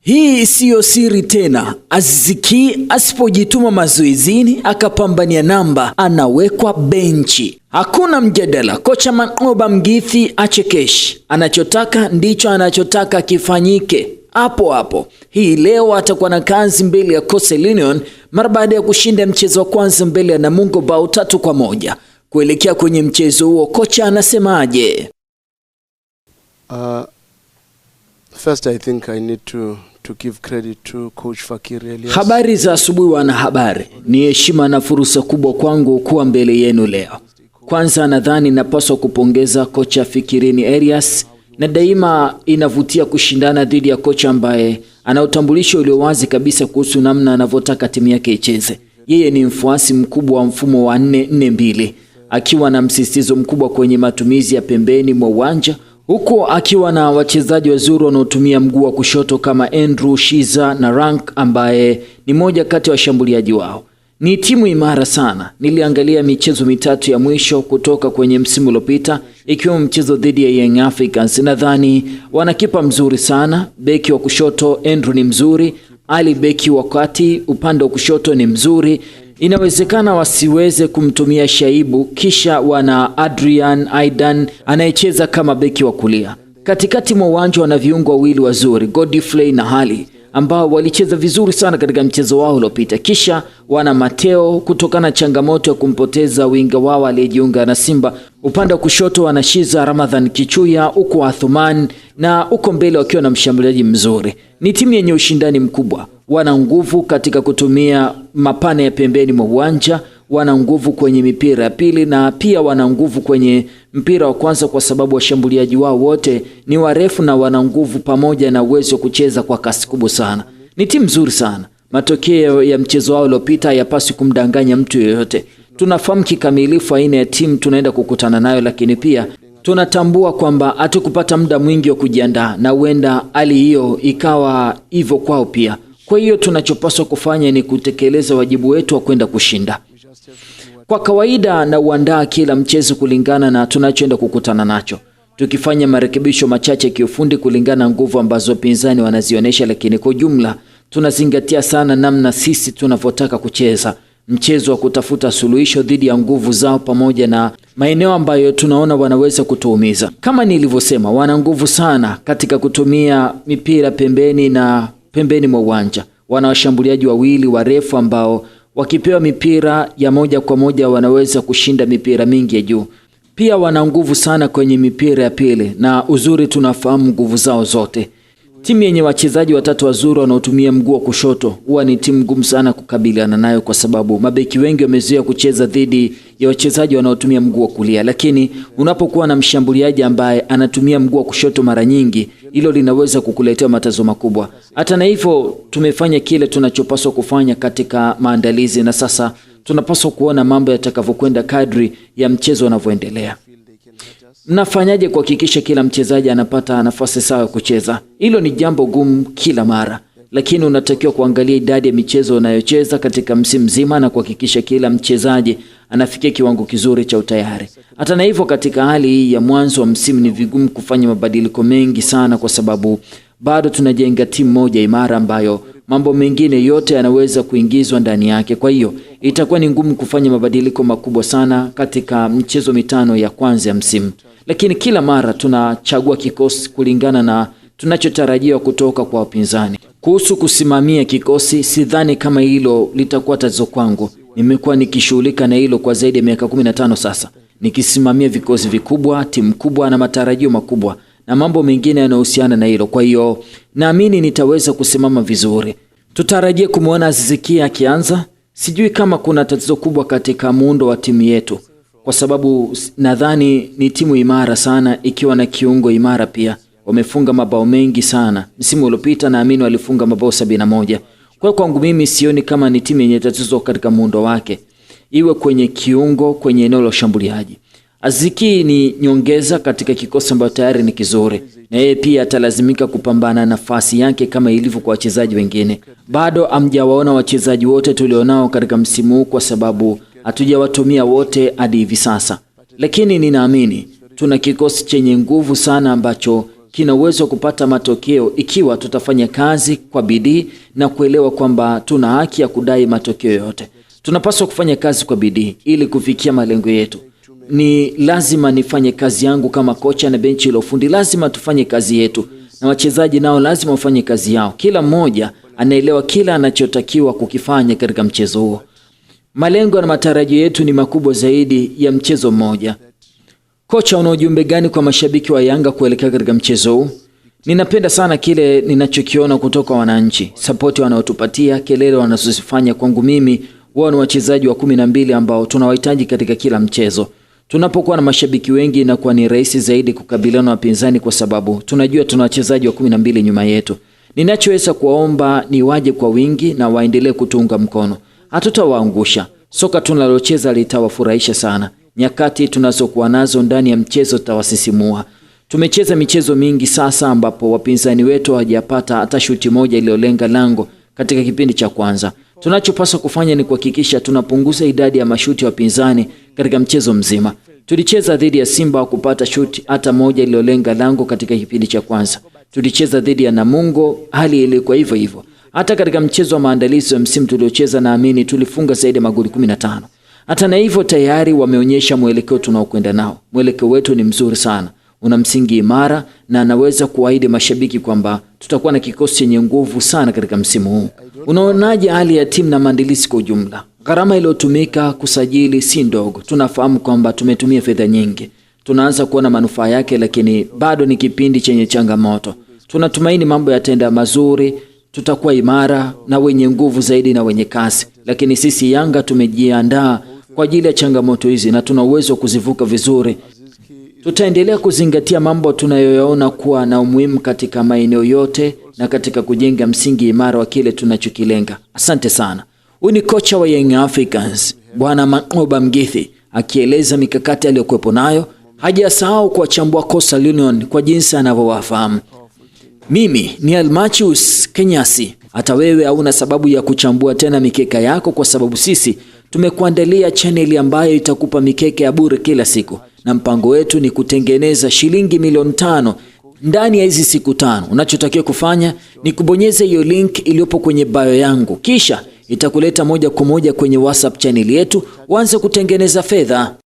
Hii siyo siri tena. Aziz Ki asipojituma mazoezini akapambania namba anawekwa benchi. Hakuna mjadala. Kocha Mangoba Mgithi achekeshi. Anachotaka ndicho anachotaka kifanyike. Hapo hapo. Hii leo atakuwa na kazi mbele ya Coastal Union mara baada ya kushinda mchezo wa kwanza mbele ya Namungo bao 3-1. Kuelekea kwenye mchezo huo kocha anasemaje? First I think I need to give credit to Coach Fakiri Elias. Habari za asubuhi wanahabari. Ni heshima na fursa kubwa kwangu kuwa mbele yenu leo. Kwanza nadhani napaswa kupongeza kocha Fakiri Elias, na daima inavutia kushindana dhidi ya kocha ambaye ana utambulisho ulio wazi kabisa kuhusu namna anavyotaka timu yake icheze. Yeye ni mfuasi mkubwa wa mfumo wa 4-4-2, akiwa na msisitizo mkubwa kwenye matumizi ya pembeni mwa uwanja, huko akiwa na wachezaji wazuri wanaotumia mguu wa kushoto kama Andrew Shiza na Rank ambaye ni moja kati ya washambuliaji wao. Ni timu imara sana. Niliangalia michezo mitatu ya mwisho kutoka kwenye msimu uliopita, ikiwa mchezo dhidi ya Young Africans. Nadhani wana kipa mzuri sana. Beki wa kushoto Andrew ni mzuri, Ali beki wa kati upande wa kushoto ni mzuri. Inawezekana wasiweze kumtumia Shaibu, kisha wana Adrian Aidan anayecheza kama beki wa kulia. Katikati mwa uwanja wana viungo wawili wazuri, Godfrey na Hali, ambao walicheza vizuri sana katika mchezo wao uliopita. Kisha wana Mateo kutokana na changamoto ya kumpoteza winga wao aliyejiunga na Simba. Upande wa kushoto wana Shiza Ramadhan Kichuya, huko Athuman na huko mbele wakiwa na mshambuliaji mzuri. Ni timu yenye ushindani mkubwa. Wana nguvu katika kutumia mapana ya pembeni mwa uwanja, wana nguvu kwenye mipira ya pili na pia wana nguvu kwenye mpira wa kwanza kwa sababu washambuliaji wao wote ni warefu na wana nguvu pamoja na uwezo wa kucheza kwa kasi kubwa sana. Ni timu nzuri sana. Matokeo ya mchezo wao uliopita hayapaswi kumdanganya mtu yeyote. Tunafahamu kikamilifu aina ya timu tunaenda kukutana nayo, lakini pia tunatambua kwamba hatukupata muda mwingi wa kujiandaa na huenda hali hiyo ikawa hivyo kwao pia. Kwa hiyo tunachopaswa kufanya ni kutekeleza wajibu wetu wa kwenda kushinda. Kwa kawaida na uandaa kila mchezo kulingana na tunachoenda kukutana nacho, tukifanya marekebisho machache kiufundi kulingana na nguvu ambazo pinzani wanazionyesha, lakini kwa jumla tunazingatia sana namna sisi tunavyotaka kucheza mchezo wa kutafuta suluhisho dhidi ya nguvu zao pamoja na maeneo ambayo tunaona wanaweza kutuumiza. Kama nilivyosema, wana nguvu sana katika kutumia mipira pembeni na pembeni mwa uwanja. Wana washambuliaji wawili warefu ambao wakipewa mipira ya moja kwa moja wanaweza kushinda mipira mingi ya juu. Pia wana nguvu sana kwenye mipira ya pili na uzuri tunafahamu nguvu zao zote. Timu yenye wachezaji watatu wazuri wanaotumia mguu wa kushoto huwa ni timu ngumu sana kukabiliana nayo kwa sababu mabeki wengi wamezoea kucheza dhidi ya wachezaji wanaotumia mguu wa kulia. Lakini unapokuwa na mshambuliaji ambaye anatumia mguu wa kushoto mara nyingi, hilo linaweza kukuletea matatizo makubwa. Hata na hivyo tumefanya kile tunachopaswa kufanya katika maandalizi na sasa tunapaswa kuona mambo yatakavyokwenda kadri ya mchezo unavyoendelea. Mnafanyaje kuhakikisha kila mchezaji anapata nafasi sawa ya kucheza? Hilo ni jambo gumu kila mara, lakini unatakiwa kuangalia idadi ya michezo unayocheza katika msimu mzima na kuhakikisha kila mchezaji anafikia kiwango kizuri cha utayari. Hata na hivyo, katika hali hii ya mwanzo wa msimu ni vigumu kufanya mabadiliko mengi sana kwa sababu bado tunajenga timu moja imara ambayo mambo mengine yote yanaweza kuingizwa ndani yake. Kwa hiyo itakuwa ni ngumu kufanya mabadiliko makubwa sana katika michezo mitano ya kwanza ya msimu. Lakini kila mara tunachagua kikosi kulingana na tunachotarajia kutoka kwa wapinzani. Kuhusu kusimamia kikosi, sidhani kama hilo litakuwa tatizo kwangu. Nimekuwa nikishughulika na hilo kwa zaidi ya miaka 15 sasa, nikisimamia vikosi vikubwa, timu kubwa na matarajio makubwa na mambo mengine yanayohusiana na hilo. Kwa hiyo naamini nitaweza kusimama vizuri. Tutarajie kumuona Aziz Ki akianza. Sijui kama kuna tatizo kubwa katika muundo wa timu yetu, kwa sababu nadhani ni timu imara sana ikiwa na kiungo imara pia. Wamefunga mabao mengi sana. Msimu uliopita naamini walifunga mabao 71. Kwa kwangu mimi sioni kama ni timu yenye tatizo katika muundo wake, iwe kwenye kiungo, kwenye eneo la ushambuliaji. Aziz Ki ni nyongeza katika kikosi ambacho tayari ni kizuri, na yeye pia atalazimika kupambana nafasi yake kama ilivyo kwa wachezaji wengine. Bado hamjawaona wachezaji wote tulionao katika msimu huu kwa sababu hatujawatumia wote hadi hivi sasa, lakini ninaamini tuna kikosi chenye nguvu sana ambacho kina uwezo wa kupata matokeo ikiwa tutafanya kazi kwa bidii na kuelewa kwamba tuna haki ya kudai matokeo yote. Tunapaswa kufanya kazi kwa bidii ili kufikia malengo yetu. Ni lazima nifanye kazi yangu kama kocha, na benchi la ufundi lazima tufanye kazi yetu, na wachezaji nao lazima wafanye kazi yao. Kila mmoja anaelewa kila anachotakiwa kukifanya katika mchezo huo. Malengo na matarajio yetu ni makubwa zaidi ya mchezo mmoja. Kocha, una ujumbe gani kwa mashabiki wa Yanga kuelekea katika mchezo huu? Ninapenda sana kile ninachokiona kutoka wananchi, support wanaotupatia, kelele wanazozifanya. Kwangu mimi, wao ni wachezaji wa 12 ambao tunawahitaji katika kila mchezo. Tunapokuwa na mashabiki wengi inakuwa ni rahisi zaidi kukabiliana na wapinzani kwa sababu tunajua tuna wachezaji wa 12 nyuma yetu. Ninachoweza kuwaomba ni waje kwa wingi na waendelee kutuunga mkono. Hatutawaangusha. Soka tunalocheza litawafurahisha sana. Nyakati tunazokuwa nazo ndani ya mchezo tutawasisimua. Tumecheza michezo mingi sasa ambapo wapinzani wetu hawajapata hata shuti moja iliyolenga lango katika kipindi cha kwanza. Tunachopaswa kufanya ni kuhakikisha tunapunguza idadi ya mashuti ya wapinzani katika mchezo mzima. Tulicheza dhidi ya Simba kupata shuti hata moja iliyolenga lango katika kipindi cha kwanza. Tulicheza dhidi ya Namungo, hali ilikuwa hivyo hivyo. Hata katika mchezo wa maandalizi wa msimu tuliocheza, naamini tulifunga zaidi ya magoli 15. Hata na hivyo tayari wameonyesha mwelekeo tunaokwenda nao. Mwelekeo wetu ni mzuri sana. Una msingi imara, na anaweza kuahidi mashabiki kwamba tutakuwa na kikosi chenye nguvu sana katika msimu huu. Unaonaje hali ya timu na maandalizi kwa ujumla? Gharama iliyotumika kusajili si ndogo. Tunafahamu kwamba tumetumia fedha nyingi. Tunaanza kuona manufaa yake, lakini bado ni kipindi chenye changamoto. Tunatumaini mambo yataenda mazuri, tutakuwa imara na wenye nguvu zaidi na wenye kasi. Lakini sisi Yanga tumejiandaa kwa ajili ya changamoto hizi na tuna uwezo wa kuzivuka vizuri. Tutaendelea kuzingatia mambo tunayoyaona kuwa na umuhimu katika maeneo yote na katika kujenga msingi imara wa kile tunachokilenga. Asante sana. Huyu ni kocha wa Young Africans, Bwana Mangoba Mgithi, akieleza mikakati aliyokuwepo nayo. Hajasahau kuwachambua Coastal Union kwa jinsi anavyowafahamu. Mimi ni Almachius Kenyasi. Hata wewe hauna sababu ya kuchambua tena mikeka yako, kwa sababu sisi tumekuandalia chaneli ambayo itakupa mikeka ya bure kila siku, na mpango wetu ni kutengeneza shilingi milioni 5 ndani ya hizi siku 5. Unachotakiwa kufanya ni kubonyeza hiyo link iliyopo kwenye bio yangu, kisha itakuleta moja kwa moja kwenye WhatsApp chaneli yetu, uanze kutengeneza fedha.